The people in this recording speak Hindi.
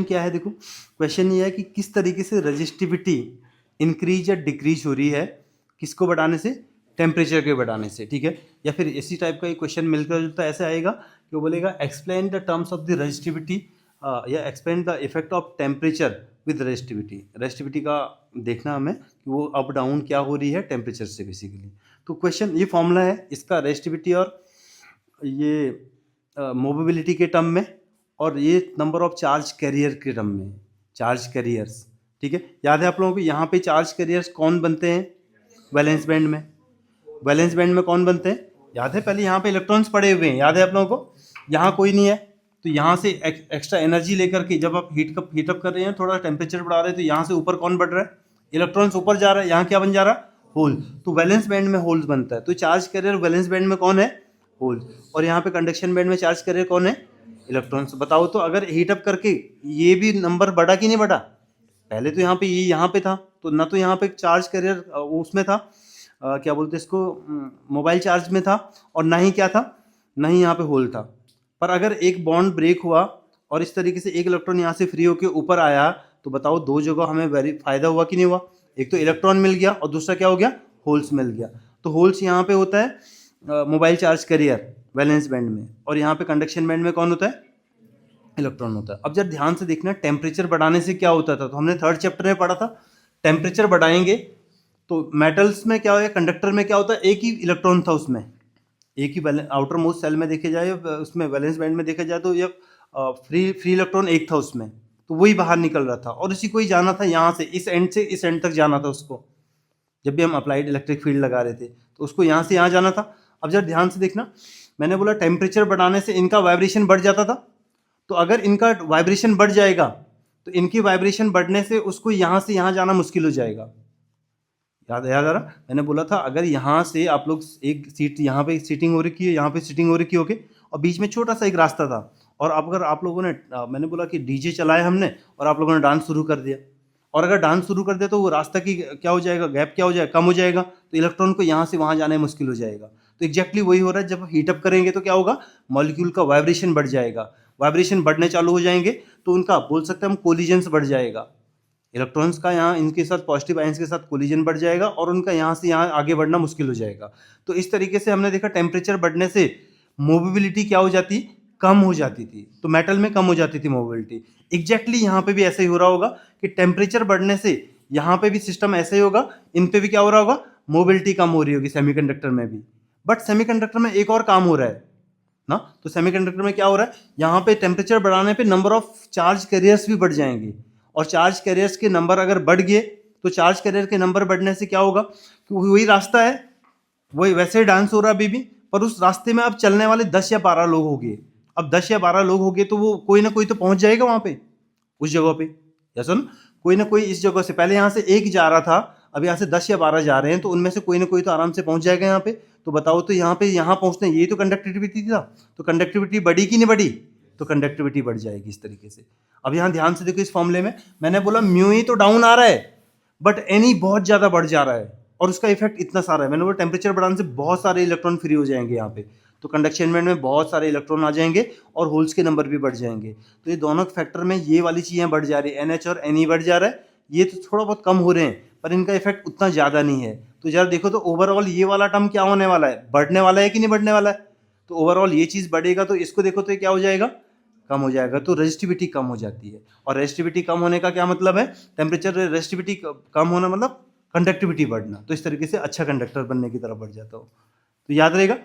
क्या है, देखो क्वेश्चन ये है कि किस तरीके से रजिस्टिविटी इंक्रीज या डिक्रीज हो रही है, किसको बढ़ाने से, टेम्परेचर के बढ़ाने से, ठीक है। या फिर इसी टाइप का एक क्वेश्चन मिलकर जुलता ऐसे आएगा कि वो बोलेगा explain the terms of the resistivity या explain the effect of temperature with resistivity. Resistivity का देखना हमें कि वो अप डाउन क्या हो रही है टेम्परेचर से बेसिकली। तो क्वेश्चन ये फॉर्मूला है इसका रजिस्टिविटी और ये मोबिलिटी के टर्म में, और ये नंबर ऑफ चार्ज कैरियर के टर्म में, चार्ज कैरियर्स, ठीक है। याद है आप लोगों को यहाँ पे चार्ज कैरियर्स कौन बनते हैं, वैलेंस बैंड में। वैलेंस बैंड में कौन बनते हैं, याद है, पहले यहाँ पे इलेक्ट्रॉन्स पड़े हुए हैं, याद है आप लोगों को, यहाँ कोई नहीं है, तो यहाँ से एक्स्ट्रा एनर्जी लेकर के जब आप हीटअप कर रहे हैं, थोड़ा टेम्परेचर बढ़ा रहे हैं, तो यहाँ से ऊपर कौन बढ़ रहा है, इलेक्ट्रॉन्स ऊपर जा रहा है, यहाँ क्या बन जा रहा है, होल। तो वैलेंस बैंड में होल्स बनता है, तो चार्ज कैरियर वैलेंस बैंड में कौन है, होल। और यहाँ पे कंडक्शन बैंड में चार्ज कैरियर कौन है, इलेक्ट्रॉन्स। बताओ तो अगर हीटअप करके ये भी नंबर बढ़ा कि नहीं बढ़ा, पहले तो यहाँ पे ये यहाँ पे था, तो ना तो यहाँ पे चार्ज कैरियर उसमें था, क्या बोलते हैं इसको, मोबाइल चार्ज में था, और ना ही क्या था, ना ही यहाँ पे होल था। पर अगर एक बॉन्ड ब्रेक हुआ और इस तरीके से एक इलेक्ट्रॉन यहाँ से फ्री होकर ऊपर आया, तो बताओ दो जगह हमें वेरी फायदा हुआ कि नहीं हुआ, एक तो इलेक्ट्रॉन मिल गया और दूसरा क्या हो गया, होल्स मिल गया। तो होल्स यहाँ पे होता है mobile charge carrier valence band में, और यहाँ पे कंडक्शन बैंड में कौन होता है, इलेक्ट्रॉन होता है। अब जब ध्यान से देखना टेम्परेचर बढ़ाने से क्या होता था, तो हमने थर्ड चैप्टर में पढ़ा था, टेम्परेचर बढ़ाएंगे तो मेटल्स में क्या होगा, कंडक्टर में क्या होता है, एक ही इलेक्ट्रॉन था उसमें, एक ही आउटर मोस्ट सेल में देखे जाए, उसमें वैलेंस बैंड में देखा जाए तो ये फ्री इलेक्ट्रॉन एक था उसमें, तो वही बाहर निकल रहा था, और उसी को ही जाना था यहाँ से इस एंड तक जाना था उसको। जब भी हम अप्लाइड इलेक्ट्रिक फील्ड लगा रहे थे तो उसको यहाँ से यहाँ जाना था। अब जब ध्यान से देखना, मैंने बोला टेम्परेचर बढ़ाने से इनका वाइब्रेशन बढ़ जाता था, तो अगर इनका वाइब्रेशन बढ़ जाएगा तो इनकी वाइब्रेशन बढ़ने से उसको यहाँ से यहाँ जाना मुश्किल हो जाएगा। याद आ रहा, मैंने बोला था अगर यहाँ से आप लोग एक सीट यहाँ पे सीटिंग हो रखी है, यहाँ पे सीटिंग हो रखी होगी, और बीच में छोटा सा एक रास्ता था, और अब अगर आप लोगों ने मैंने बोला कि डीजे चलाया हमने और आप लोगों ने डांस शुरू कर दिया, और अगर डांस शुरू कर दिया तो वो रास्ता की क्या हो जाएगा, गैप क्या हो जाएगा, कम हो जाएगा, तो इलेक्ट्रॉन को यहाँ से वहाँ जाना मुश्किल हो जाएगा। तो एग्जैक्टली वही हो रहा है, जब हीटअप करेंगे तो क्या होगा, मॉलिक्यूल का वाइब्रेशन बढ़ जाएगा, वाइब्रेशन बढ़ने चालू हो जाएंगे, तो उनका बोल सकते हैं हम कोलिजन्स बढ़ जाएगा, इलेक्ट्रॉन्स का यहाँ इनके साथ पॉजिटिव आयंस के साथ कोलिजन बढ़ जाएगा, और उनका यहाँ से यहाँ आगे बढ़ना मुश्किल हो जाएगा। तो इस तरीके से हमने देखा टेम्परेचर बढ़ने से मोबिलिटी क्या हो जाती, कम हो जाती थी, तो मेटल में कम हो जाती थी मोबिलिटी। एग्जैक्टली यहाँ पे भी ऐसा ही हो रहा होगा कि टेम्परेचर बढ़ने से यहाँ पे भी सिस्टम ऐसा ही होगा, इन पे भी क्या हो रहा होगा, मोबिलिटी कम हो रही होगी सेमीकंडक्टर में भी। बट सेमीकंडक्टर में एक और काम हो रहा है ना, तो सेमीकंडक्टर में क्या हो रहा है, यहाँ पे टेम्परेचर बढ़ाने पे नंबर ऑफ चार्ज कैरियर्स भी बढ़ जाएंगे, और चार्ज कैरियर्स के नंबर अगर बढ़ गए तो चार्ज कैरियर के नंबर बढ़ने से क्या होगा कि वही रास्ता है, वही वैसे ही डांस हो रहा है अभी भी, पर उस रास्ते में अब चलने वाले 10 या 12 लोग हो गए। अब 10 या 12 लोग हो गए तो वो कोई ना कोई तो पहुंच जाएगा वहां पे, उस जगह पे, या सुन, कोई ना कोई इस जगह से, पहले यहाँ से एक जा रहा था, अब यहाँ से 10 या 12 जा रहे हैं, तो उनमें से कोई ना कोई तो आराम से पहुंच जाएगा यहाँ पे। तो बताओ तो यहाँ पे यहाँ पहुंचते हैं, ये तो कंडक्टिविटी था, तो कंडक्टिविटी बढ़ी कि नहीं बढ़ी, तो कंडक्टिविटी बढ़ जाएगी इस तरीके से। अब यहाँ ध्यान से देखो, इस फॉर्मूले में मैंने बोला म्यू ही तो डाउन आ रहा है, बट एनी बहुत ज्यादा बढ़ जा रहा है, और उसका इफेक्ट इतना सारा है। मैंने बोला टेम्परेचर बढ़ाने से बहुत सारे इलेक्ट्रॉन फ्री हो जाएंगे यहाँ पे, तो कंडक्शन बैंड में बहुत सारे इलेक्ट्रॉन आ जाएंगे और होल्स के नंबर भी बढ़ जाएंगे। तो ये दोनों फैक्टर में ये वाली चीजें बढ़ जा रही है, NH और Ne बढ़ जा रहा है, ये तो थोड़ा बहुत कम हो रहे हैं, पर इनका इफेक्ट उतना ज्यादा नहीं है। तो जरा देखो तो ओवरऑल ये वाला टर्म क्या होने वाला है, बढ़ने वाला है कि नहीं बढ़ने वाला है, तो ओवरऑल ये चीज बढ़ेगा, तो इसको देखो तो ये क्या हो जाएगा, कम हो जाएगा, तो रेजिस्टिविटी कम हो जाती है। और रेजिस्टिविटी कम होने का क्या मतलब है, टेम्परेचर रेजिस्टिविटी कम होना मतलब कंडक्टिविटी बढ़ना, तो इस तरीके से अच्छा कंडक्टर बनने की तरफ बढ़ जाता हो। तो याद रहेगा।